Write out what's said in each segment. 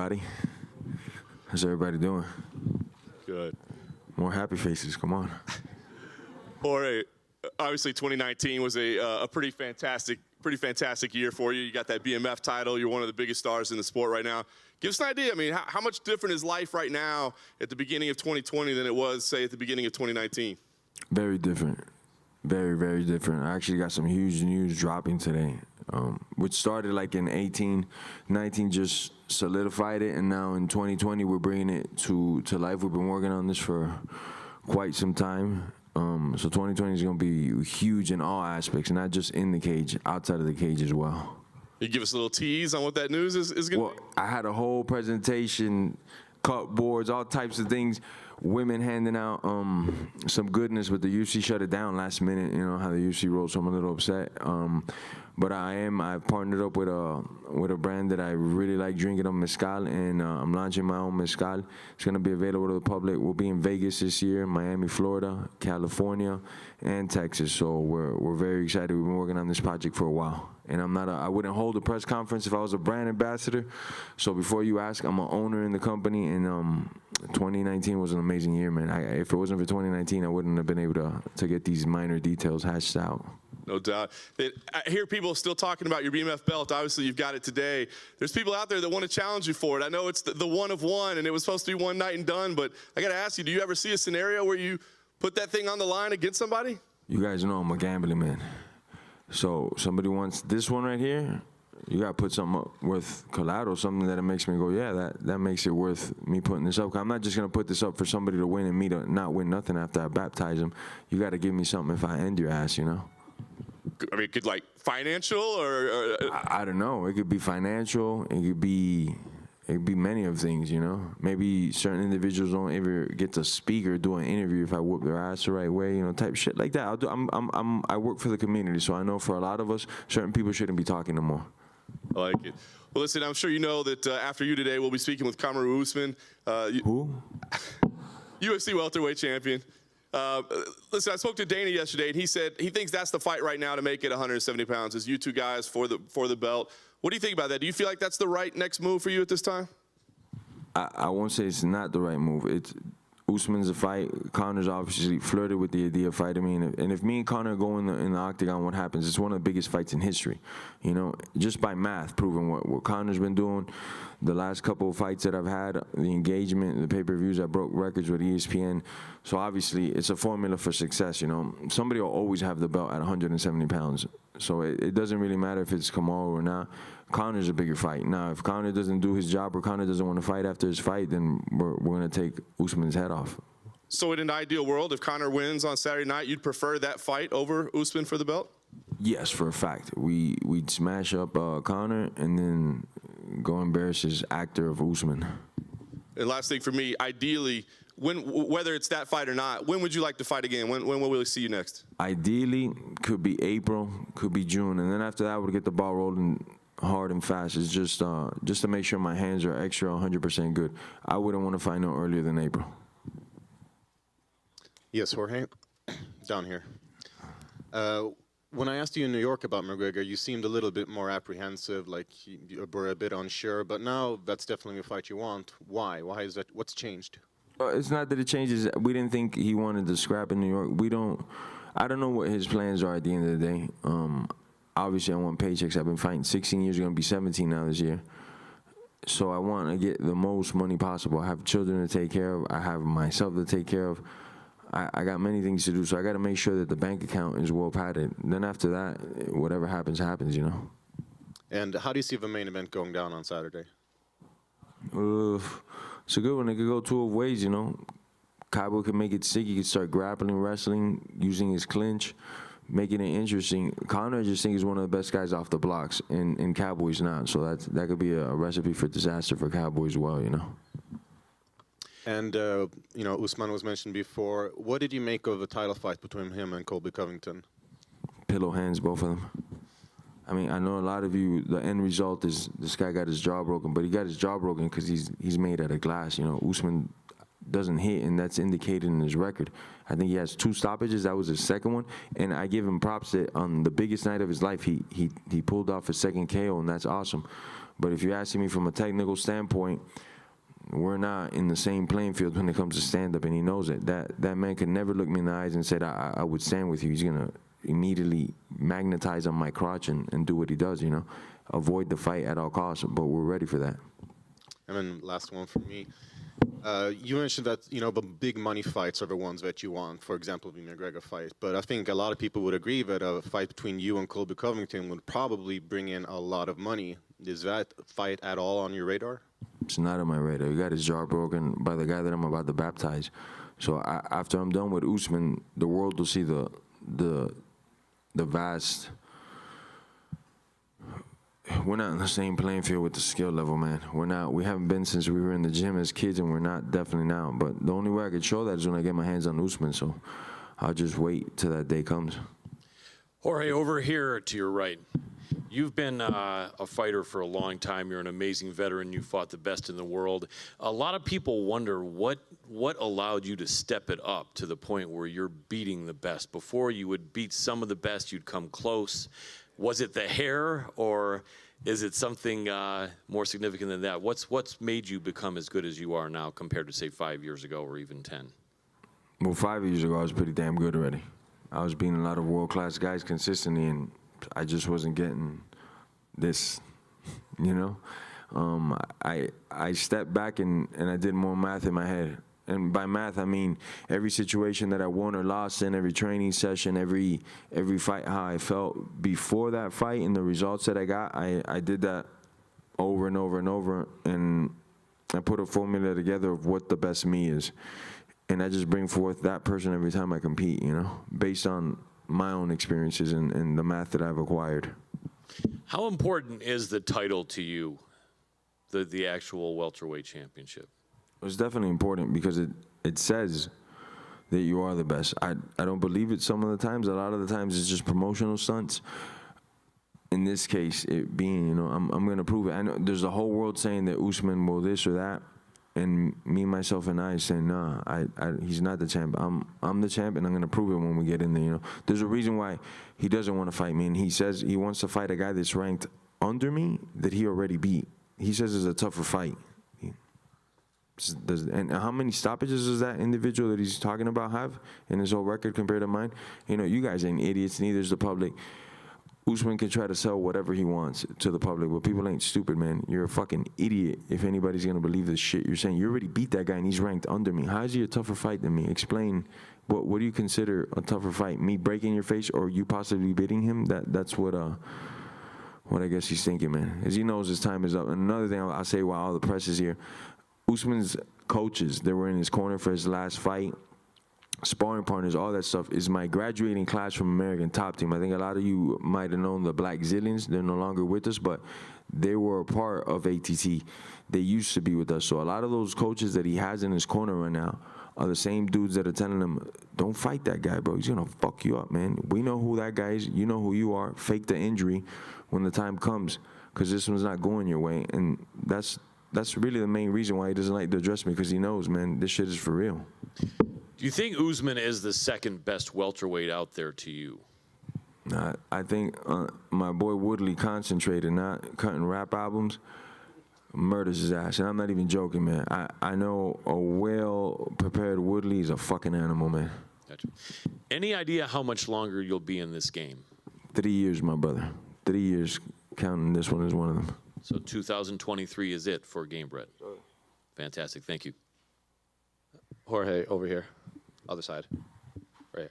everybody. How's everybody doing? Good. More happy faces, come on. Jorge, obviously 2019 was a pretty fantastic year for you. You got that BMF title. You're one of the biggest stars in the sport right now. Give us an idea. I mean, how much different is life right now at the beginning of 2020 than it was, say, at the beginning of 2019? Very different. Very, very different. I actually got some huge news dropping today, which started like in 18, 19, just solidified it, and now in 2020 we're bringing it to life. We've been working on this for quite some time. So 2020 is going to be huge in all aspects, not just in the cage, outside of the cage as well. You give us a little tease on what that news is going to be? I had a whole presentation, cut boards, all types of things, women handing out some goodness, but the UFC shut it down last minute. You know how the UFC rolls, so I'm a little upset. But I've partnered up with a brand that I really like drinking of mezcal, and I'm launching my own mezcal. It's going to be available to the public. We'll be in Vegas this year, Miami, Florida, California, and Texas. So we're very excited. We've been working on this project for a while. And I wouldn't hold a press conference if I was a brand ambassador. So before you ask, I'm an owner in the company, and 2019 was an amazing year, man. If it wasn't for 2019, I wouldn't have been able to get these minor details hashed out. No doubt. I hear people still talking about your BMF belt. Obviously, you've got it today. There's people out there that want to challenge you for it. I know it's the one of one, and it was supposed to be one night and done, but I got to ask you, do you ever see a scenario where you put that thing on the line against somebody? You guys know I'm a gambling man. So somebody wants this one right here, you got to put something up worth collateral, something that it makes me go, yeah, that makes it worth me putting this up. I'm not just going to put this up for somebody to win and me to not win nothing after I baptize them. You got to give me something if I end your ass, you know? I mean, could like financial or I don't know. It could be financial. It could be many of things, you know. Maybe certain individuals don't ever get to speak or do an interview if I whoop their ass the right way, you know, type shit like that. I work for the community, so I know for a lot of us, certain people shouldn't be talking no more. I like it. Well, listen, I'm sure you know that after you today, we'll be speaking with Kamaru Usman. Who? UFC welterweight champion. Listen, I spoke to Dana yesterday, and he said he thinks that's the fight right now to make it 170 pounds, is you two guys for the belt. What do you think about that? Do you feel like that's the right next move for you at this time? I won't say it's not the right move. Usman's a fight. Conor's obviously flirted with the idea of fighting me, and if me and Conor go in the octagon, what happens? It's one of the biggest fights in history. You know, just by math, proving what Conor's been doing. The last couple of fights that I've had, the engagement, the pay-per-views, I broke records with ESPN. So obviously, it's a formula for success. You know, somebody will always have the belt at 170 pounds. So it doesn't really matter if it's Kamaru or not. Conor's a bigger fight. Now, if Conor doesn't do his job or Conor doesn't want to fight after his fight, then we're going to take Usman's head off. So in an ideal world, if Conor wins on Saturday night, you'd prefer that fight over Usman for the belt? Yes, for a fact. We'd smash up Conor and then go embarrass his actor of Usman. And last thing for me, ideally, whether it's that fight or not, when would you like to fight again? When will we see you next? Ideally, could be April, could be June, and then after that, we'll get the ball rolling hard and fast. It's just to make sure my hands are extra 100% good. I wouldn't want to fight no earlier than April. Yes, Jorge, down here. When I asked you in New York about McGregor, you seemed a little bit more apprehensive, like you were a bit unsure, but now that's definitely a fight you want. Why? Why is that? What's changed? It's not that it changes. We didn't think he wanted to scrap in New York. I don't know what his plans are at the end of the day. Obviously, I want paychecks. I've been fighting 16 years, going to be 17 now this year. So I want to get the most money possible. I have children to take care of. I have myself to take care of. I got many things to do, so I got to make sure that the bank account is well padded. Then after that, whatever happens, happens, you know. And how do you see the main event going down on Saturday? It's a good one. It could go two ways, you know. COWBOY could make it sick. He could start grappling, wrestling, using his clinch, making it interesting. Conor, I just think, is one of the best guys off the blocks, and COWBOY's not. So that could be a recipe for disaster for COWBOY as well, you know. And, you know, Usman was mentioned before. What did you make of the title fight between him and Colby Covington? Pillow hands, both of them. I mean, I know a lot of you, the end result is this guy got his jaw broken, but he got his jaw broken because he's made out of glass. You know, Usman doesn't hit, and that's indicated in his record. I think he has 2 stoppages. That was his second one, and I give him props that on the biggest night of his life, he pulled off his second KO, and that's awesome. But if you're asking me from a technical standpoint, we're not in the same playing field when it comes to stand-up, and he knows it. That man could never look me in the eyes and said, I would stand with you. He's going to immediately magnetize on my crotch and do what he does, you know, avoid the fight at all costs, but we're ready for that. And then last one from me. You mentioned that, you know, the big money fights are the ones that you want, for example, the McGregor fight. But I think a lot of people would agree that a fight between you and Colby Covington would probably bring in a lot of money. Is that fight at all on your radar? It's not on my radar. He got his jaw broken by the guy that I'm about to baptize. So after I'm done with Usman, the world will see the vast. We're not in the same playing field with the skill level, man. We're not. We haven't been since we were in the gym as kids, and we're not definitely now. But the only way I could show that is when I get my hands on Usman. So I'll just wait till that day comes. Jorge, over here to your right. You've been a fighter for a long time. You're an amazing veteran. You fought the best in the world. A lot of people wonder what allowed you to step it up to the point where you're beating the best. Before, you would beat some of the best. You'd come close. Was it the hair, or is it something more significant than that? What's made you become as good as you are now compared to, say, 5 years ago or even 10? Well, 5 years ago, I was pretty damn good already. I was beating a lot of world-class guys consistently, and I just wasn't getting this, you know? I stepped back and I did more math in my head. And by math, I mean every situation that I won or lost in, every training session, every fight, how I felt before that fight and the results that I got, I did that over and over and over, and I put a formula together of what the best me is. And I just bring forth that person every time I compete, you know, based on my own experiences and the math that I've acquired. How important is the title to you, the actual welterweight championship? It's definitely important because it says that you are the best. I don't believe it some of the times. A lot of the times it's just promotional stunts. In this case, it being, you know, I'm going to prove it. I know there's a whole world saying that Usman will this or that, and me, myself, and I saying, nah, he's not the champ. I'm the champ, and I'm going to prove it when we get in there, you know. There's a reason why he doesn't want to fight me, and he says he wants to fight a guy that's ranked under me that he already beat. He says it's a tougher fight. And how many stoppages does that individual that he's talking about have in his whole record compared to mine? You know, you guys ain't idiots, neither is the public. Usman can try to sell whatever he wants to the public, but people ain't stupid, man. You're a fucking idiot if anybody's going to believe this shit you're saying. You already beat that guy, and he's ranked under me. How is he a tougher fight than me? Explain, what do you consider a tougher fight? Me breaking your face or you possibly beating him? That's what I guess he's thinking, man, is he knows his time is up. And another thing I'll say while all the press is here, Usman's coaches that were in his corner for his last fight, sparring partners, all that stuff, is my graduating class from American Top Team. I think a lot of you might have known the Black Zillions. They're no longer with us, but they were a part of ATT. They used to be with us. So a lot of those coaches that he has in his corner right now are the same dudes that are telling him, don't fight that guy, bro. He's going to fuck you up, man. We know who that guy is. You know who you are. Fake the injury when the time comes, because this one's not going your way. And that's really the main reason why he doesn't like to address me, because he knows, man, this shit is for real. Do you think Usman is the second best welterweight out there to you? I think my boy Woodley concentrated, not cutting rap albums, murders his ass. And I'm not even joking, man. I know a well-prepared Woodley is a fucking animal, man. Gotcha. Any idea how much longer you'll be in this game? 3 years, my brother. 3 years, counting this one as one of them. So 2023 is it for Gamebred. Fantastic. Thank you. Jorge, over here. Other side. Right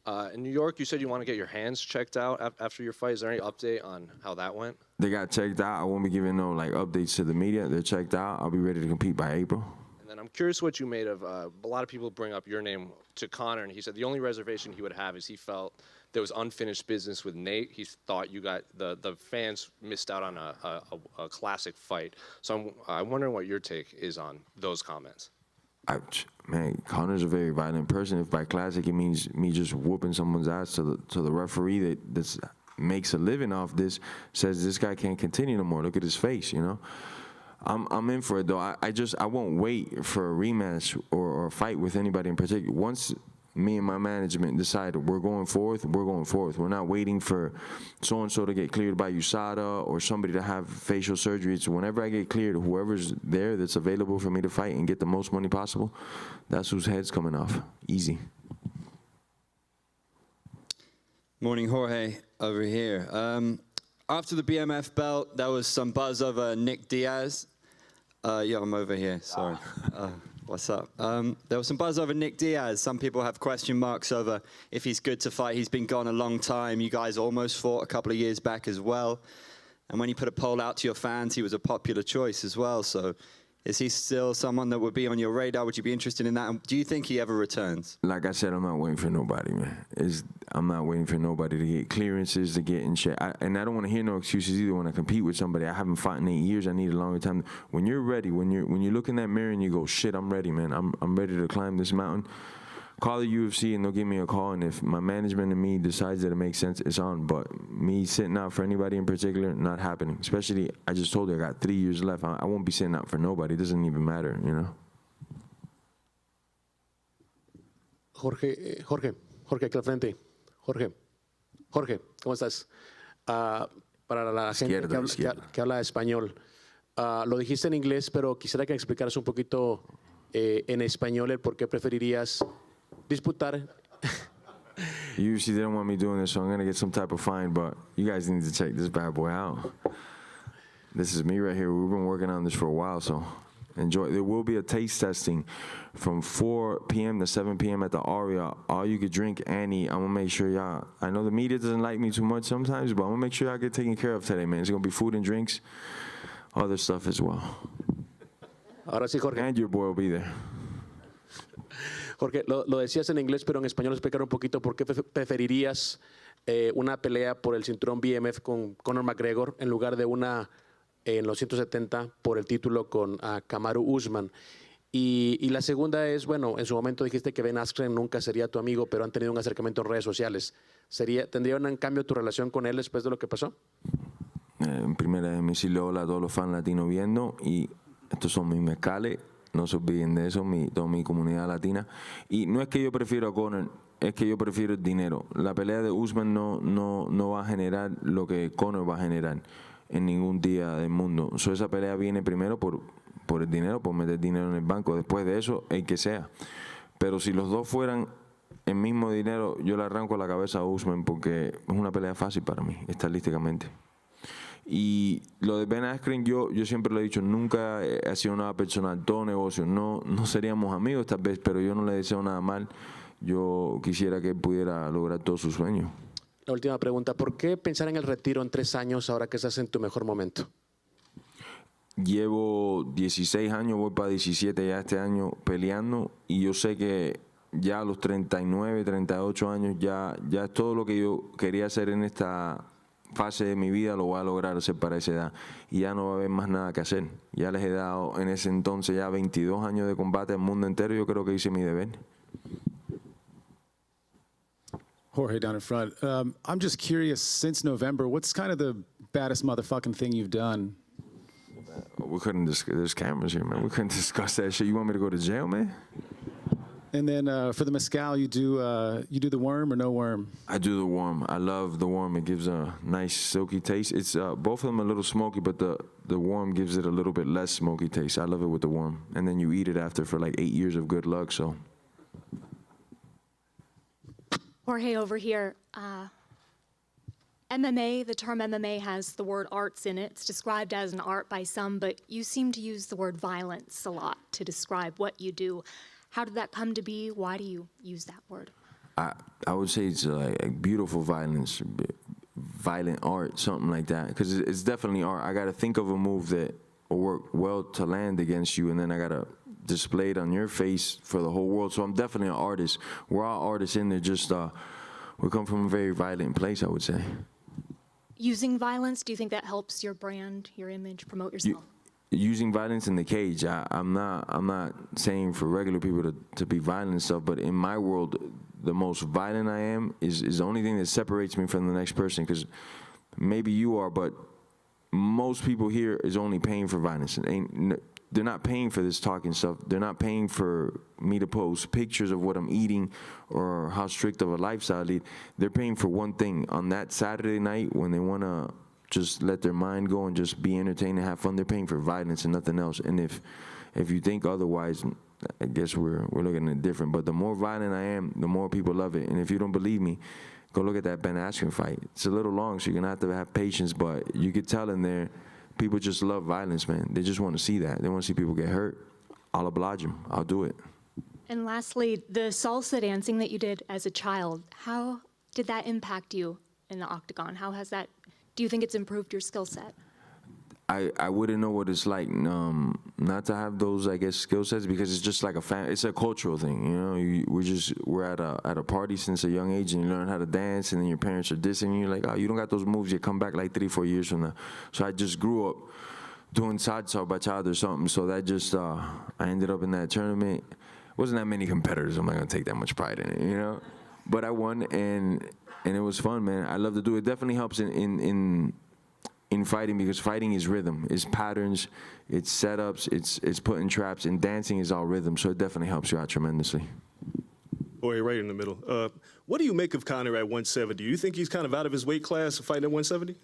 here. In New York, you said you want to get your hands checked out after your fight. Is there any update on how that went? They got checked out. I won't be giving no updates to the media. They're checked out. I'll be ready to compete by April. And then I'm curious what you made of, a lot of people bring up your name to Conor, and he said the only reservation he would have is he felt there was unfinished business with Nate. He thought you got, the fans missed out on a classic fight. So I'm wondering what your take is on those comments. Man, Conor's a very violent person. If by classic it means me just whooping someone's ass to the referee that makes a living off this, says this guy can't continue no more. Look at his face, you know. I'm in for it though. I won't wait for a rematch or a fight with anybody in particular. Once me and my management decided we're going forth, we're going forth. We're not waiting for so-and-so to get cleared by USADA or somebody to have facial surgery. It's whenever I get cleared, whoever's there that's available for me to fight and get the most money possible, that's whose head's coming off. Easy. Morning, Jorge, over here. After the BMF belt, there was some buzz over Nick Diaz. Yeah, I'm over here, sorry. What's up? There was some buzz over Nick Diaz. Some people have question marks over if he's good to fight. He's been gone a long time. You guys almost fought a couple of years back as well. And when you put a poll out to your fans, he was a popular choice as well. So is he still someone that would be on your radar? Would you be interested in that? And do you think he ever returns? Like I said, I'm not waiting for nobody, man. I'm not waiting for nobody to get clearances, to get in shit. And I don't want to hear no excuses either when I compete with somebody. I haven't fought in 8 years. I need a longer time. When you're ready, when you look in that mirror and you go, shit, I'm ready, man. I'm ready to climb this mountain. Call the UFC and they'll give me a call. And if my management and me decides that it makes sense, it's on. But me sitting out for anybody in particular, not happening. Especially, I just told you I got 3 years left. I won't be sitting out for nobody. It doesn't even matter, you know. Jorge, aquí al frente. Jorge, ¿cómo estás? Para la gente que habla español, lo dijiste en inglés, pero quisiera que explicaras un poquito en español el por qué preferirías disputar. Usually they don't want me doing this, so I'm going to get some type of fine, but you guys need to check this bad boy out. This is me right here. We've been working on this for a while, so enjoy. There will be a taste testing from 4 p.m. to 7 p.m. at the Aria. All you could drink, Annie. I'm going to make sure y'all, I know the media doesn't like me too much sometimes, but I'm going to make sure y'all get taken care of today, man. It's going to be food and drinks, other stuff as well. Ahora sí, Jorge. And your boy will be there. Jorge, lo decías en inglés, pero en español explicar un poquito por qué preferirías una pelea por el cinturón BMF con Conor McGregor en lugar de una en los 170 por el título con Kamaru Usman. Y la segunda es, bueno, en su momento dijiste que Ben Askren nunca sería tu amigo, pero han tenido un acercamiento en redes sociales. ¿Tendría un cambio tu relación con él después de lo que pasó? En primera, déjeme decirle hola a todos los fans latinos viendo, y estos son mis mezcales, no se olviden de eso, toda mi comunidad latina. Y no es que yo prefiero a Conor, es que yo prefiero el dinero. La pelea de Usman no va a generar lo que Conor va a generar en ningún día del mundo. Esa pelea viene primero por el dinero, por meter dinero en el banco. Después de eso, el que sea. Pero si los dos fueran el mismo dinero, yo le arranco la cabeza a Usman porque es una pelea fácil para mí, estadísticamente. Y lo de Ben Askren, yo siempre lo he dicho, nunca ha sido nada personal, todo negocio. No seríamos amigos tal vez, pero yo no le deseo nada mal. Yo quisiera que él pudiera lograr todos sus sueños. La última pregunta, ¿por qué pensar en el retiro en 3 años ahora que estás en tu mejor momento? Llevo 16 años, voy para 17 ya este año peleando, y yo sé que ya a los 39, 38 años ya es todo lo que yo quería hacer en esta fase de mi vida, lo voy a lograr hacer para esa edad, y ya no va a haber más nada que hacer. Ya les he dado en ese entonces ya 22 años de combate al mundo entero. Yo creo que hice mi deber. Jorge down in front. I'm just curious, since November, what's kind of the baddest motherfucking thing you've done? We couldn't discuss, there's cameras here, man. We couldn't discuss that shit. You want me to go to jail, man? And then for the mezcal, you do the worm or no worm? I do the worm. I love the worm. It gives a nice silky taste. It's both of them a little smoky, but the worm gives it a little bit less smoky taste. I love it with the worm. And then you eat it after for like 8 years of good luck, so. Jorge, over here. MMA, the term MMA has the word arts in it. It's described as an art by some, but you seem to use the word violence a lot to describe what you do. How did that come to be? Why do you use that word? I would say it's like beautiful violence, violent art, something like that. Because it's definitely art. I got to think of a move that will work well to land against you, and then I got to display it on your face for the whole world. So I'm definitely an artist. We're all artists in there, just we come from a very violent place, I would say. Using violence, do you think that helps your brand, your image, promote yourself? Using violence in the cage, I'm not saying for regular people to be violent and stuff, but in my world, the most violent I am is the only thing that separates me from the next person, because maybe you are, but most people here is only paying for violence. they're not paying for this talking stuff. They're not paying for me to post pictures of what I'm eating or how strict of a lifestyle I lead. They're paying for one thing. On that Saturday night when they want to just let their mind go and just be entertained and have fun, they're paying for violence and nothing else. And if you think otherwise, I guess we're looking at it different. But the more violent I am, the more people love it. And if you don't believe me, go look at that Ben Askren fight. It's a little long, so you're going to have patience, but you could tell in there, people just love violence, man. They just want to see that. They want to see people get hurt. I'll oblige them. I'll do it. And lastly, the salsa dancing that you did as a child, how did that impact you in the octagon? How has that, do you think it's improved your skill set? I wouldn't know what it's like not to have those, I guess, skill sets, because it's just like it's a cultural thing, you know. We're at a party since a young age, and you learn how to dance, and then your parents are dissing you, like, oh, you don't got those moves, you come back like 3-4 years from now. So I just grew up doing salsa or bachata or something, so that just I ended up in that tournament. Wasn't that many competitors, I'm not gonna take that much pride in it, you know. But I won, and it was fun, man. I love to do it. It definitely helps in fighting, because fighting is rhythm, it's patterns, it's setups, it's putting traps, and dancing is all rhythm, so it definitely helps you out tremendously. Boy, right in the middle. What do you make of Conor at 170? Do you think he's kind of out of his weight class fighting at 170?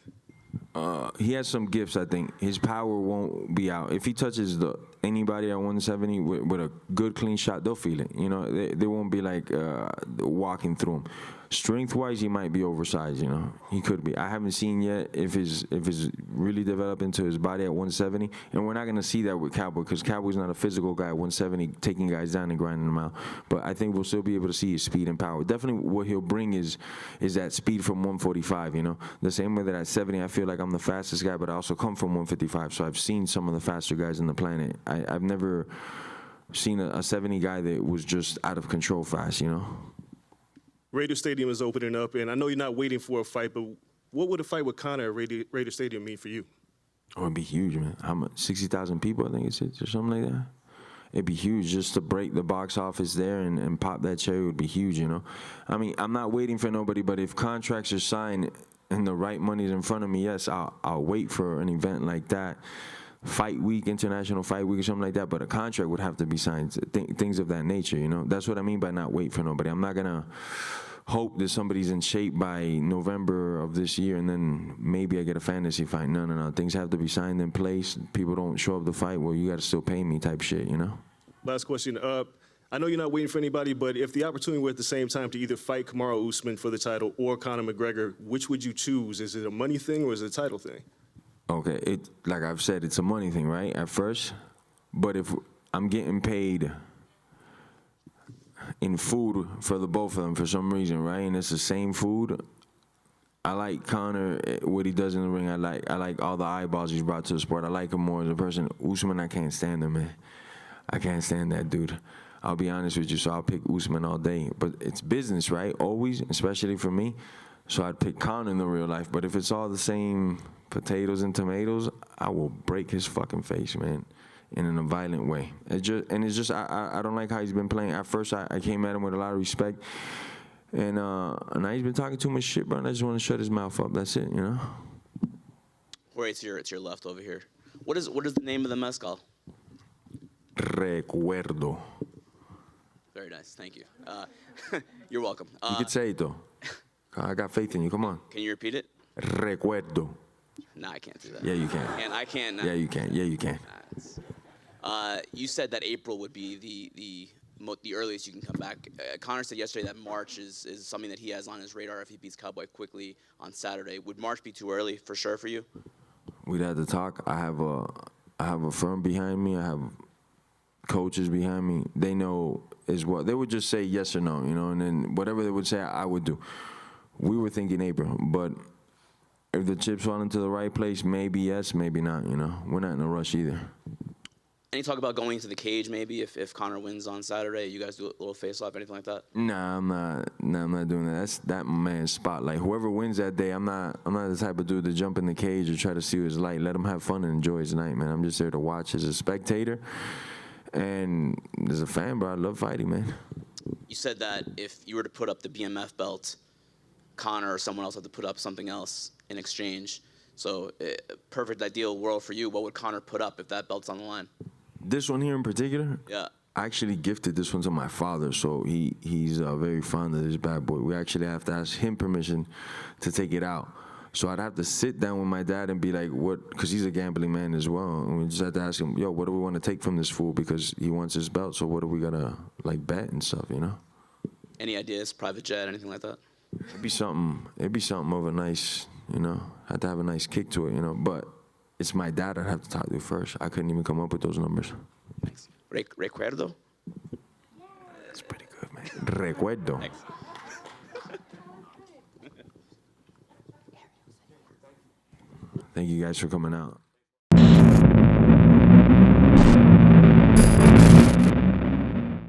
He has some gifts, I think. His power won't be out. If he touches anybody at 170 with a good, clean shot, they'll feel it. You know, they won't be like walking through him. Strength-wise, he might be oversized, you know. He could be. I haven't seen yet if it's really developed into his body at 170. And we're not going to see that with Cowboy, because Cowboy's not a physical guy at 170, taking guys down and grinding them out. But I think we'll still be able to see his speed and power. Definitely what he'll bring is that speed from 145, you know. The same way that at 70, I feel like I'm the fastest guy, but I also come from 155. So I've seen some of the faster guys on the planet. I've never seen a 70 guy that was just out of control fast, you know. Raider Stadium is opening up, and I know you're not waiting for a fight, but what would a fight with Conor at Raider Stadium mean for you? Oh, it'd be huge, man. How much? 60,000 people, I think it's or something like that. It'd be huge just to break the box office there and pop that cherry would be huge, you know. I mean, I'm not waiting for nobody, but if contracts are signed and the right money's in front of me, yes, I'll wait for an event like that. Fight week, international fight week or something like that, but a contract would have to be signed, things of that nature, you know. That's what I mean by not wait for nobody. I'm not gonna hope that somebody's in shape by November of this year and then maybe I get a fantasy fight. No. Things have to be signed in place. People don't show up to fight, well, you gotta still pay me type shit, you know. Last question. I know you're not waiting for anybody, but if the opportunity were at the same time to either fight Kamaru Usman for the title or Conor McGregor, which would you choose? Is it a money thing or is it a title thing? Okay, like I've said, it's a money thing, right, at first. But if I'm getting paid in food for the both of them for some reason, right, and it's the same food, I like Conor, what he does in the ring. I like all the eyeballs he's brought to the sport. I like him more as a person. Usman, I can't stand him, man. I can't stand that dude. I'll be honest with you, so I'll pick Usman all day. But it's business, right, always, especially for me. So I'd pick Conor in the real life. But if it's all the same potatoes and tomatoes, I will break his fucking face, man, and in a violent way. I don't like how he's been playing. At first, I came at him with a lot of respect, and now he's been talking too much shit, bro, and I just want to shut his mouth up. That's it, you know? Jorge, it's your left over here. What is the name of the mezcal? Recuerdo. Very nice, thank you. You're welcome. You could say it, though. I got faith in you, come on. Can you repeat it? Recuerdo. No, I can't do that. Yeah, you can. And I can't. Yeah, you can. Yeah, you can. You said that April would be the earliest you can come back. Conor said yesterday that March is something that he has on his radar if he beats Cowboy quickly on Saturday. Would March be too early for sure for you? We'd have to talk. I have a firm behind me. I have coaches behind me. They know is what they would just say yes or no, you know, and then whatever they would say, I would do. We were thinking April, but if the chips fall into the right place, maybe yes, maybe not, you know. We're not in a rush either. Any talk about going to the cage maybe if Conor wins on Saturday? You guys do a little face-off, anything like that? Nah, I'm not doing that. That's that man's spotlight. Whoever wins that day, I'm not the type of dude to jump in the cage or try to see his light. Let him have fun and enjoy his night, man. I'm just there to watch as a spectator. And as a fan, bro, I love fighting, man. You said that if you were to put up the BMF belt, Conor or someone else had to put up something else in exchange. So, perfect ideal world for you. What would Conor put up if that belt's on the line? This one here in particular? Yeah. I actually gifted this one to my father, so he's very fond of this bad boy. We actually have to ask him permission to take it out. So I'd have to sit down with my dad and be like, what, because he's a gambling man as well. And we just have to ask him, yo, what do we want to take from this fool? Because he wants his belt, so what do we got to, like, bet and stuff, you know? Any ideas, private jet, anything like that? It'd be something of a nice, you know, had to have a nice kick to it, you know. But it's my dad I'd have to talk to first. I couldn't even come up with those numbers. Thanks. Recuerdo? That's pretty good, man. Recuerdo. Thanks. Thank you guys for coming out.